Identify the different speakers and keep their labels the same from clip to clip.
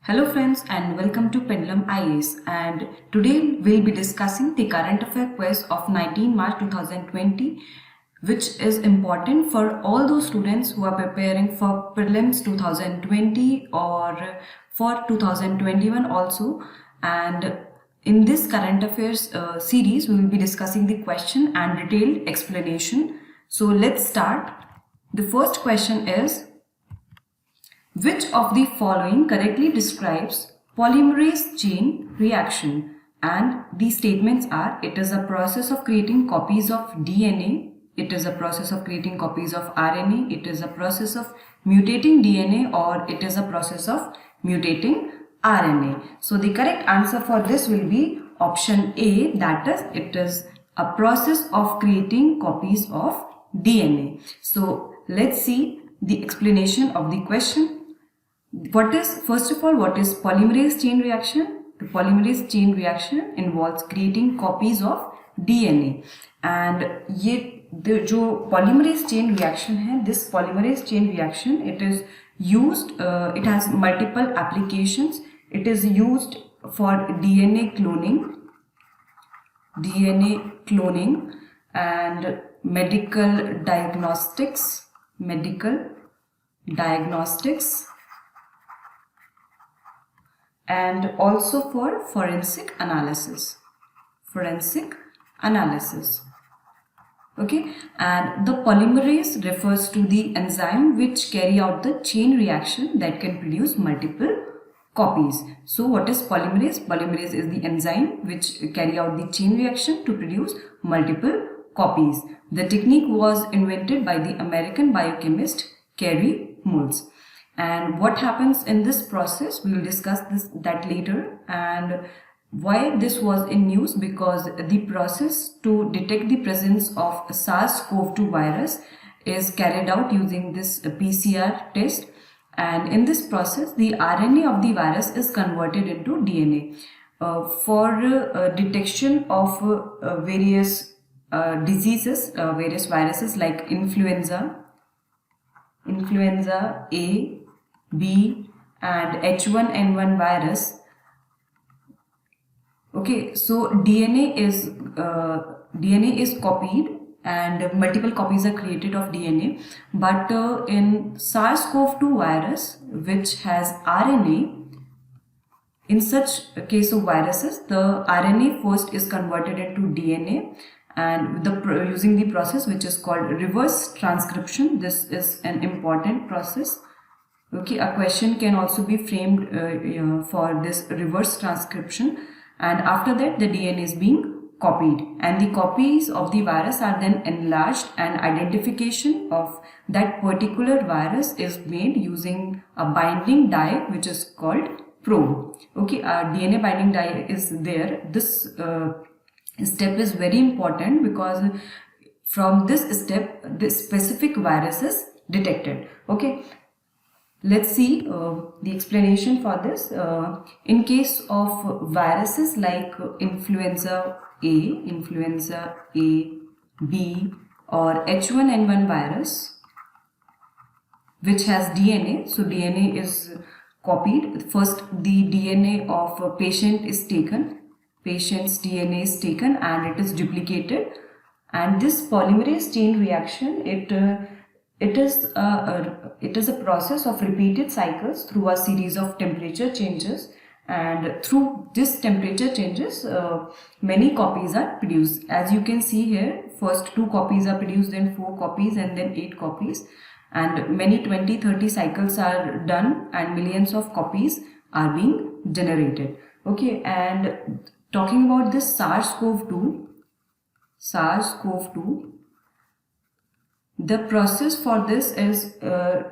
Speaker 1: Hello friends and welcome to PendulumIAS, and today we'll be discussing the current affair quiz of 19 March 2020, which is important for all those students who are preparing for prelims 2020 or for 2021 also. And in this current affairs series, we will be discussing the question and detailed explanation. So let's start. The first question is, which of the following correctly describes polymerase chain reaction? And these statements are: it is a process of creating copies of DNA, it is a process of creating copies of RNA, it is a process of mutating DNA, or it is a process of mutating RNA. So the correct answer for this will be option A, that is, it is a process of creating copies of DNA. So let's see the explanation of the question. First of all, what is polymerase chain reaction? The polymerase chain reaction involves creating copies of DNA, and जो polymerase chain reaction है, this polymerase chain reaction, it is used, it has multiple applications. It is used for DNA cloning and medical diagnostics, and also for forensic analysis. Okay, and the polymerase refers to the enzyme which carry out the chain reaction that can produce multiple copies. So what is polymerase? Polymerase is the enzyme which carry out the chain reaction to produce multiple copies. The technique was invented by the American biochemist Carey Mulls. And what happens in this process, we will discuss that later. And why this was in use? Because the process to detect the presence of SARS-CoV-2 virus is carried out using this PCR test, and in this process the RNA of the virus is converted into DNA for detection of various diseases, various viruses like influenza A, B, and H1N1 virus. Okay, so DNA is copied and multiple copies are created of DNA, but in SARS-CoV-2 virus, which has RNA, in such a case of viruses, the RNA first is converted into DNA, and using the process which is called reverse transcription. This is an important process. Okay, a question can also be framed for this reverse transcription, and after that the DNA is being copied, and the copies of the virus are then enlarged, and identification of that particular virus is made using a binding dye which is called probe. Okay, a DNA binding dye is there. This step is very important because from this step the specific virus is detected. Okay, let's see the explanation for this. In case of viruses like influenza A, B, or H1N1 virus which has DNA, so DNA is copied. First the DNA of a patient is taken, patient's DNA is taken and it is duplicated, and this polymerase chain reaction, it is a process of repeated cycles through a series of temperature changes, and through this temperature changes many copies are produced. As you can see here, first 2 copies are produced, then 4 copies, and then 8 copies, and many 20-30 cycles are done and millions of copies are being generated. Okay, and talking about this SARS-CoV-2, the process for this is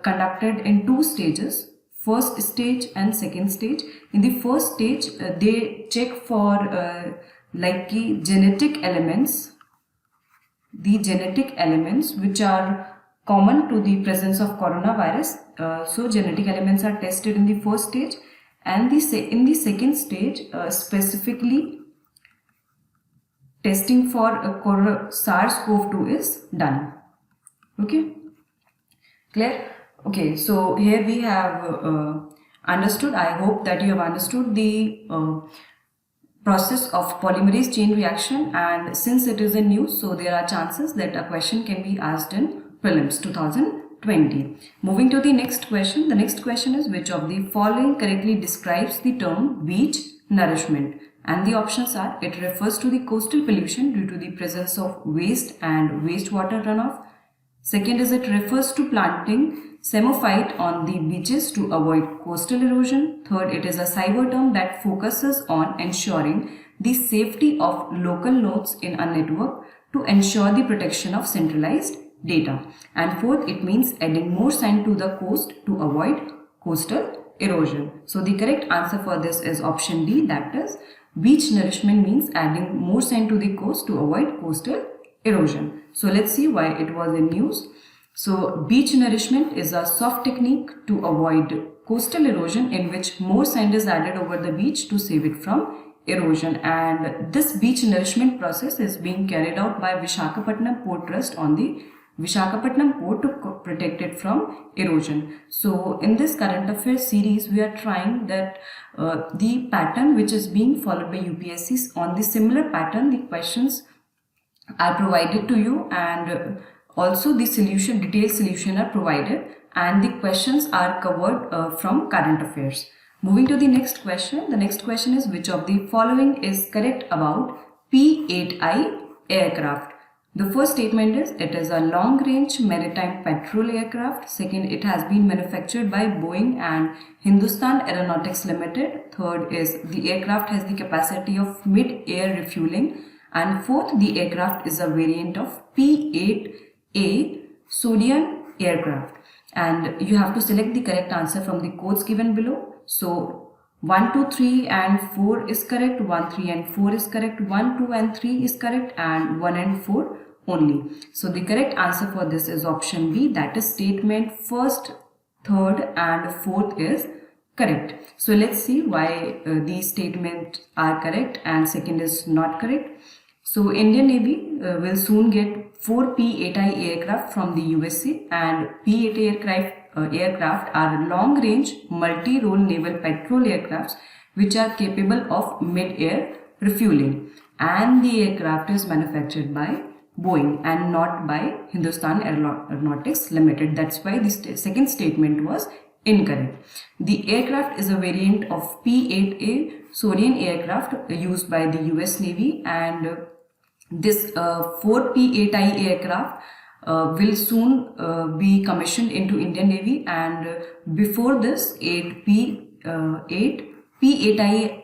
Speaker 1: conducted in 2 stages, first stage and second stage. In the first stage, they check for genetic elements, which are common to the presence of coronavirus. So genetic elements are tested in the first stage, and in the second stage specifically testing for SARS-CoV-2 is done. Okay, clear? Okay, so here we have understood. I hope that you have understood the process of polymerase chain reaction, and since it is in news, so there are chances that a question can be asked in prelims 2020. Moving to the next question. The next question is, which of the following correctly describes the term beach nourishment? And the options are, it refers to the coastal pollution due to the presence of waste and wastewater runoff. Second is, it refers to planting semophyte on the beaches to avoid coastal erosion. Third, it is a cyber term that focuses on ensuring the safety of local nodes in a network to ensure the protection of centralized data. And fourth, it means adding more sand to the coast to avoid coastal erosion. So the correct answer for this is option D, that is, beach nourishment means adding more sand to the coast to avoid coastal erosion. So let's see why it was in news. So beach nourishment is a soft technique to avoid coastal erosion in which more sand is added over the beach to save it from erosion, and this beach nourishment process is being carried out by Visakhapatnam Port Trust on the Visakhapatnam port to protect it from erosion. So in this current affairs series, we are trying that the pattern which is being followed by UPSC, on the similar pattern the questions are provided to you, and also the solution, detailed solution are provided, and the questions are covered from current affairs. Moving to the next question. The next question is, which of the following is correct about P-8I aircraft? The first statement is, it is a long-range maritime patrol aircraft. Second, it has been manufactured by Boeing and Hindustan Aeronautics Limited. Third is, the aircraft has the capacity of mid-air refueling. And fourth, the aircraft is a variant of P-8A Sodian aircraft. And you have to select the correct answer from the codes given below. So 1, 2, 3 and 4 is correct, 1, 3 and 4 is correct, 1, 2 and 3 is correct, and 1 and 4 only. So the correct answer for this is option B, that is statement first, third and fourth is correct. So let's see why these statements are correct and second is not correct. So Indian Navy will soon get 4 P-8I aircraft from the USA, and P-8 aircraft are long-range multi-role naval patrol aircrafts which are capable of mid-air refueling, and the aircraft is manufactured by Boeing and not by Hindustan Aeronautics Limited. That's why the second statement was incorrect. The aircraft is a variant of P-8A Sodian aircraft used by the US Navy, and this 4 P-8I aircraft will soon be commissioned into Indian Navy, and before this 8 P-8I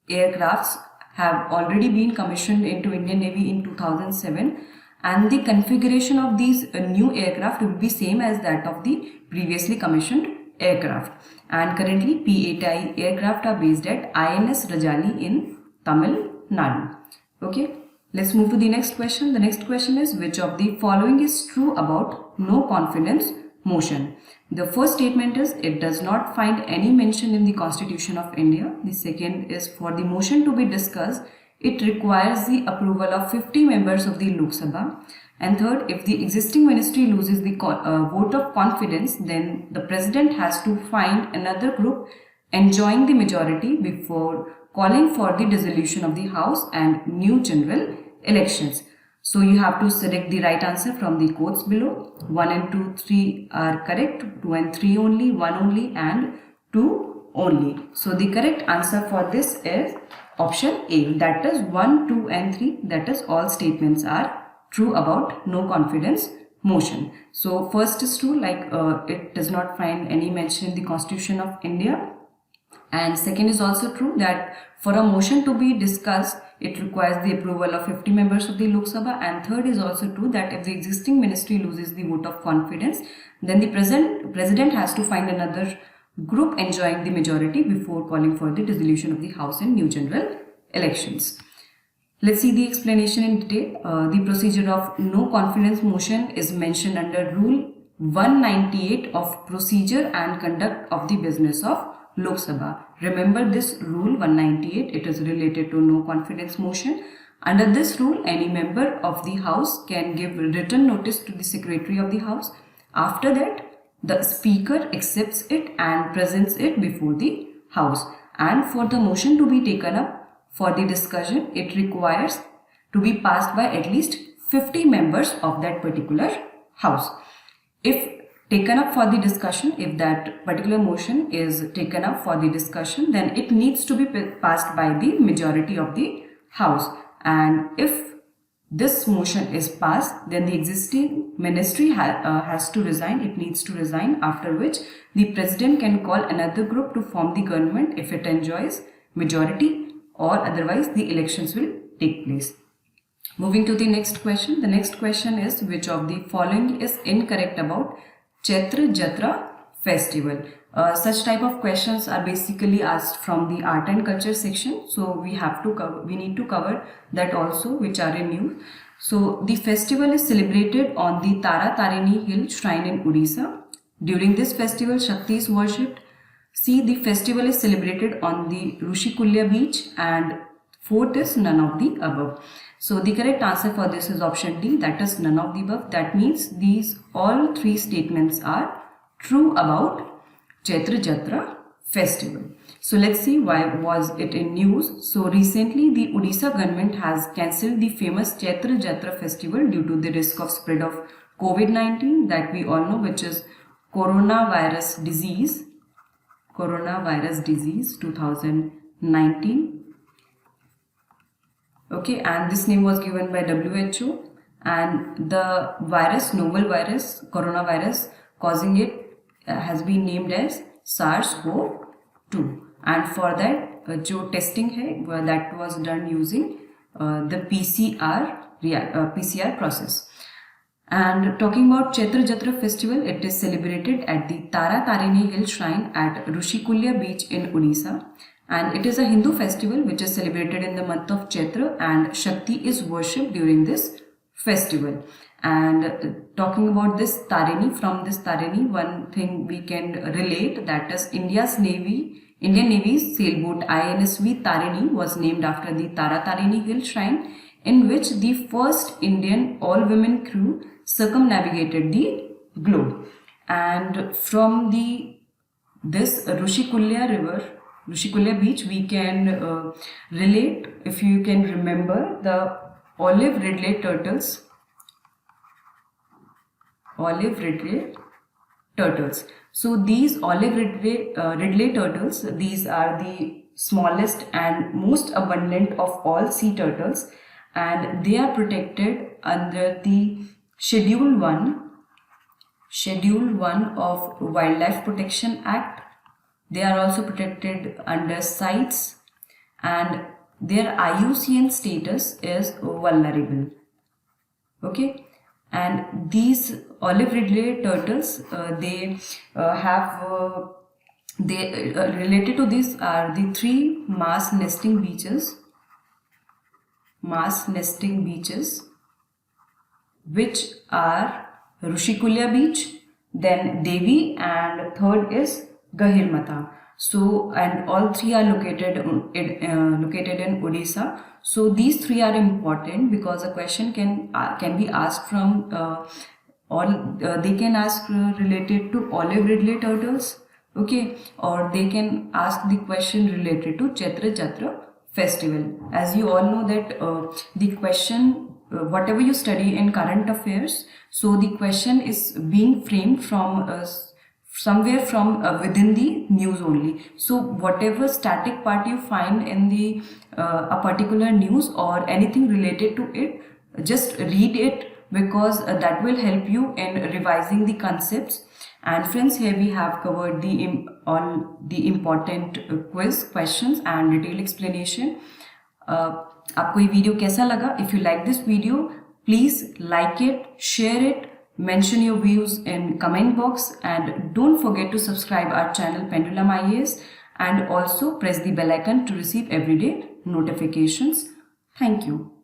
Speaker 1: aircrafts have already been commissioned into Indian Navy in 2007, and the configuration of these new aircraft will be same as that of the previously commissioned aircraft. And currently P-8I aircraft are based at INS Rajali in Tamil Nadu. Okay. Let's move to the next question. The next question is, which of the following is true about no confidence motion? The first statement is, it does not find any mention in the Constitution of India. The second is, for the motion to be discussed, it requires the approval of 50 members of the Lok Sabha. And third, if the existing ministry loses the vote of confidence, then the president has to find another group enjoying the majority before calling for the dissolution of the House and new general elections. So you have to select the right answer from the codes below. 1 and 2, 3 are correct, 2 and 3 only, 1 only and 2 only. So the correct answer for this is option A, that is 1, 2 and 3, that is all statements are true about no confidence motion. So first is true, like it does not find any mention in the Constitution of India. And second is also true, that for a motion to be discussed, it requires the approval of 50 members of the Lok Sabha. And third is also true, that if the existing ministry loses the vote of confidence, then the president has to find another group enjoying the majority before calling for the dissolution of the House and new general elections. Let's see the explanation in detail. The procedure of no confidence motion is mentioned under Rule 198 of Procedure and Conduct of the Business of Lok Sabha. Remember this rule 198, it is related to no confidence motion. Under this rule, any member of the House can give written notice to the Secretary of the House. After that, the speaker accepts it and presents it before the house. And for the motion to be taken up for the discussion, it requires to be passed by at least 50 members of that particular house. If taken up for the discussion, if that particular motion is taken up for the discussion, then it needs to be passed by the majority of the house. And if this motion is passed, then the existing ministry has to resign. It needs to resign, after which the president can call another group to form the government if it enjoys majority, or otherwise the elections will take place. Moving to the next question. The next question is, which of the following is incorrect about Chaitra Jatra festival? Such type of questions are basically asked from the art and culture section, so we need to cover that also, which are in news. So the festival is celebrated on the Tara Tarini hill shrine in Odisha. During this festival, Shakti is worshipped. See, the festival is celebrated on the Rushikulya beach, and fourth is none of the above. So the correct answer for this is option D, that is none of the above. That means these all three statements are true about Chaitra Jatra festival. So let's see why was it in news. So recently the Odisha government has cancelled the famous Chaitra Jatra festival due to the risk of spread of COVID-19 that we all know, which is coronavirus disease 2019. Okay, and this name was given by WHO, and the virus, novel virus, coronavirus causing it has been named as SARS-CoV-2. And for that, जो testing है, that was done using the PCR process. And talking about Chaitra Jatra festival, it is celebrated at the Tara Tarini hill shrine at Rushikulya beach in Odisha. And it is a Hindu festival which is celebrated in the month of Chaitra, and Shakti is worshipped during this festival. And talking about this Tarini, from this Tarini, one thing we can relate, that is Indian Navy's sailboat INSV Tarini was named after the Tara Tarini hill shrine, in which the first Indian all-women crew circumnavigated the globe. And from this Rushikulya beach, we can relate, if you can remember, the olive ridley turtles. So these olive ridley turtles, these are the smallest and most abundant of all sea turtles, and they are protected under the Schedule 1 of Wildlife Protection Act. They are also protected under CITES, and their IUCN status is vulnerable. Okay, and these olive ridley turtles, related to this are the three mass nesting beaches, which are Rushikulya beach, then Devi, and third is Gahirmatha. So, and all three are located in Odisha. So these three are important because a question can be asked from they can ask related to olive ridley turtles, okay, or they can ask the question related to Chaitra Jatra festival. As you all know that the question, whatever you study in current affairs, so the question is being framed from somewhere from within the news only. So whatever static part you find in the a particular news or anything related to it, just read it, because that will help you in revising the concepts. And friends, here we have covered all the important quiz questions and detailed explanation. आपको ये video कैसा लगा? If you like this video, please like it, share it, mention your views in comment box, and don't forget to subscribe our channel PendulumIAS, and also press the bell icon to receive everyday notifications. Thank you.